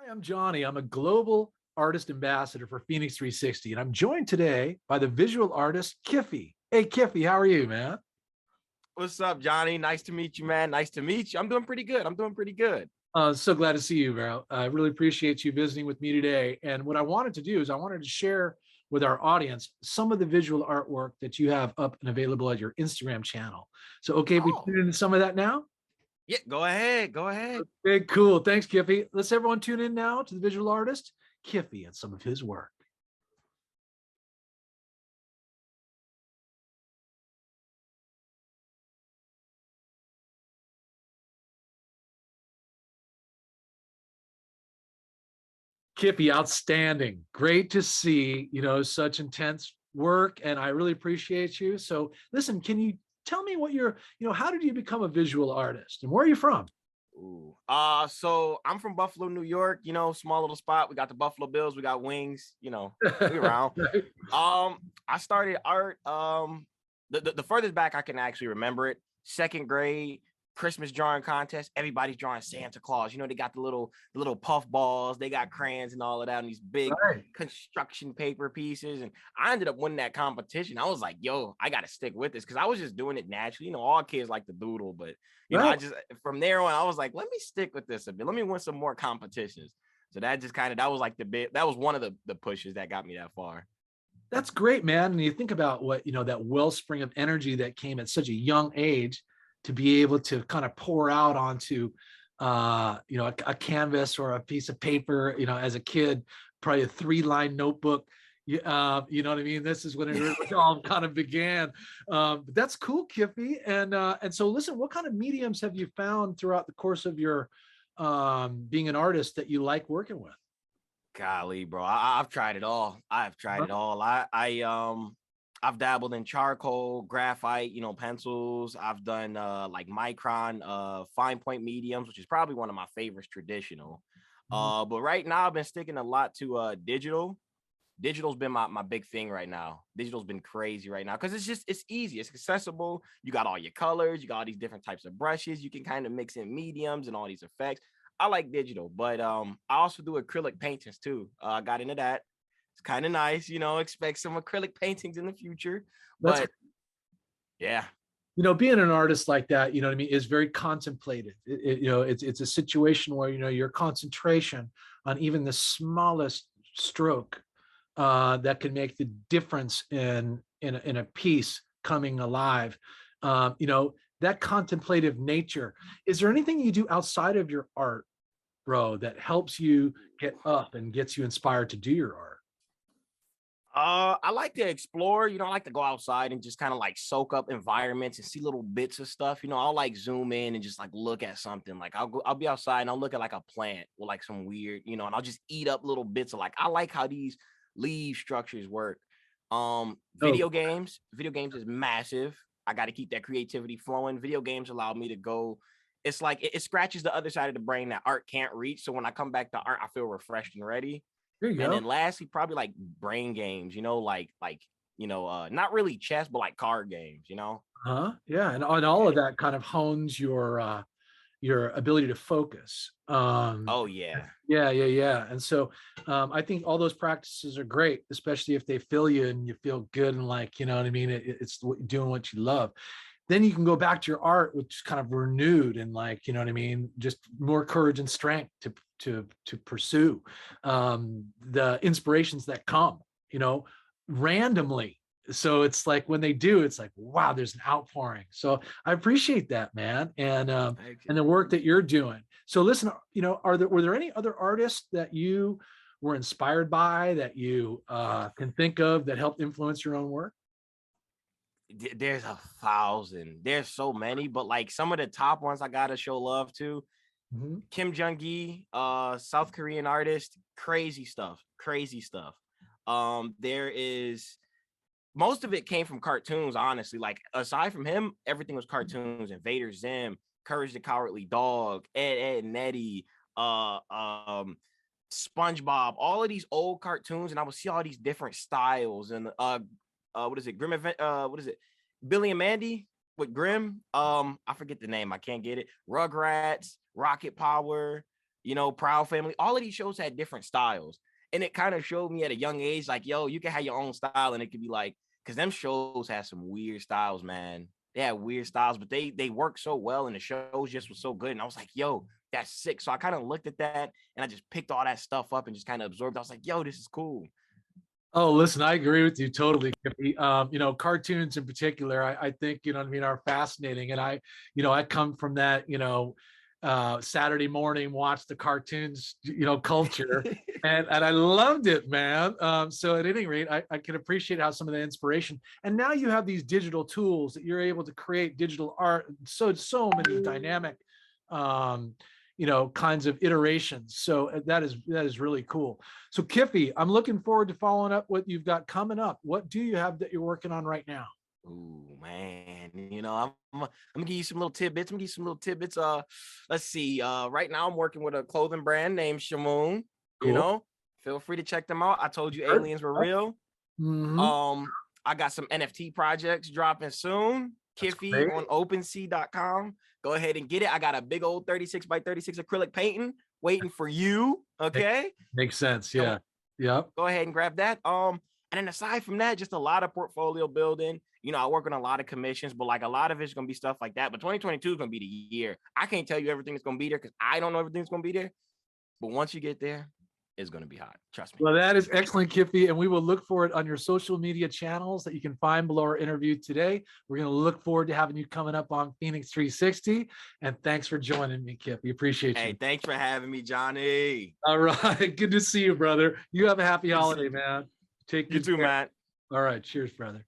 Hi, I'm Johnny. I'm a global artist ambassador for Phoenix 360, and I'm joined today by the visual artist KIFFY. Hey, KIFFY, how are you, man? What's up, Johnny? Nice to meet you, man. Nice to meet you. I'm doing pretty good. I'm doing pretty good. So glad to see you, bro. I really appreciate you visiting with me today. And what I wanted to do is I wanted to share with our audience some of the visual artwork that you have up and available at your Instagram channel. So, okay, we Oh, tune into some of that now. yeah. Go ahead. Go ahead. Okay, cool. Thanks, KIFFY. Let's everyone tune in now to the visual artist KIFFY and some of his work. KIFFY, outstanding. Great to see, such intense work, and I really appreciate you. So listen, can you tell me what how did you become a visual artist and where are you from? Ooh. So I'm from Buffalo, New York, small little spot. We got the Buffalo Bills, we got wings, we around. Right. I started art. The furthest back I can actually remember it, second grade, Christmas drawing contest. Everybody's drawing Santa Claus. They got the little puff balls, they got crayons and all of that, and these big Right. construction paper pieces. And I ended up winning that competition. I was like, yo, I gotta stick with this because I was just doing it naturally. All kids like to doodle, but I Right. just from there on, I was like, let me stick with this a bit. Let me win some more competitions. So that just that was like that was one of the pushes that got me that far. That's great, man. And you think about what, that wellspring of energy that came at such a young age to be able to kind of pour out onto, a canvas or a piece of paper, as a kid, probably a 3-line notebook. You know what I mean? This is when it all kind of began. But that's cool, KIFFY. And so listen, what kind of mediums have you found throughout the course of your being an artist that you like working with? Golly, bro. I've tried it all. I've tried it all. I've dabbled in charcoal, graphite, pencils. I've done like micron, fine point mediums, which is probably one of my favorites traditional. But right now I've been sticking a lot to digital. Digital's been my big thing right now. Digital's been crazy right now because it's easy, it's accessible. You got all your colors, you got all these different types of brushes. You can kind of mix in mediums and all these effects. I like digital, but I also do acrylic paintings too. I got into that. It's kind of nice, expect some acrylic paintings in the future. That's But yeah. being an artist like that, what I mean, is very contemplative. It's a situation where your concentration on even the smallest stroke that can make the difference in a piece coming alive. That contemplative nature. Is there anything you do outside of your art, bro, that helps you get up and gets you inspired to do your art? I like to explore, I like to go outside and just kind of like soak up environments and see little bits of stuff. I'll like zoom in and just like look at something. Like I'll be outside and I'll look at like a plant or like some weird, and I'll just eat up little bits of like, I like how these leaf structures work. Oh, Video games is massive. I got to keep that creativity flowing. Video games allow me to go. It's like it scratches the other side of the brain that art can't reach. So when I come back to art, I feel refreshed and ready. there you And go. then lastly, probably like brain games, not really chess, but like card games. Huh? Yeah, and all of Yeah. that kind of hones your ability to focus. Oh yeah. Yeah. And so I think all those practices are great, especially if they fill you and you feel good and like, you know what I mean? It's doing what you love. Then you can go back to your art, which is kind of renewed and like, you know what I mean? Just more courage and strength to pursue the inspirations that come, randomly. So it's like when they do, it's like, wow, there's an outpouring. So I appreciate that, man. And the work that you're doing. So listen, were there any other artists that you were inspired by that you can think of that helped influence your own work? There's 1,000. There's so many, but like some of the top ones I gotta show love to. Mhm. Kim Jung-gi, South Korean artist, crazy stuff, crazy stuff. There is most of it came from cartoons, honestly. Like aside from him, everything was cartoons. Invader Zim, Courage the Cowardly Dog, Ed and Eddie, uh, um, SpongeBob, all of these old cartoons, and I would see all these different styles. And what is it? Grim Event? What is it? Billy and Mandy with Grim. I forget the name. I can't get it. Rugrats, Rocket Power. you know, Proud Family. All of these shows had different styles. And it kind of showed me at a young age, like, yo, you can have your own style, and it could be like, because them shows had some weird styles, man. They had weird styles, but they worked so well, and the shows just was so good. And I was like, yo, that's sick. So I kind of looked at that, and I just picked all that stuff up and just kind of absorbed. I was like, yo, this is cool. Oh, listen, I agree with you totally, Kippy. You know, cartoons in particular, I think, you know what I mean, are fascinating. And you know, I come from that, you know, Saturday morning, watch the cartoons, you know, culture. And I loved it, man. So at any rate, I can appreciate how some of the inspiration. And now you have these digital tools that you're able to create digital art. So many dynamic you know, kinds of iterations. So that is really cool. So Kiffy, I'm looking forward to following up what you've got coming up. What do you have that you're working on right now? Ooh, man. You know, I'm gonna give you some little tidbits. I'm gonna give you some little tidbits. Let's see. Right now I'm working with a clothing brand named Shamoon. You Cool. know, feel free to check them out. I told you aliens were real. Mm-hmm. I got some NFT projects dropping soon. That's KIFFY great. on OpenSea.com. Go ahead and get it. I got a big old 36 by 36 acrylic painting waiting for you. Okay. Makes sense. Yeah. Yep. Go ahead and grab that. And then aside from that, just a lot of portfolio building. You know, I work on a lot of commissions, but like a lot of it's gonna be stuff like that. But 2022 is gonna be the year. I can't tell you everything that's gonna be there because I don't know everything's gonna be there. But once you get there, it's gonna be hot. Trust me. Well, that is excellent, Kiffy, and we will look for it on your social media channels that you can find below our interview today. We're going to look forward to having you coming up on FENIX 360, and thanks for joining me, Kiffy. Appreciate you. Hey, thanks for having me, Johnny. All right, good to see you, brother. You have a happy holiday, man. Take You good too, care. man. All right, cheers, brother.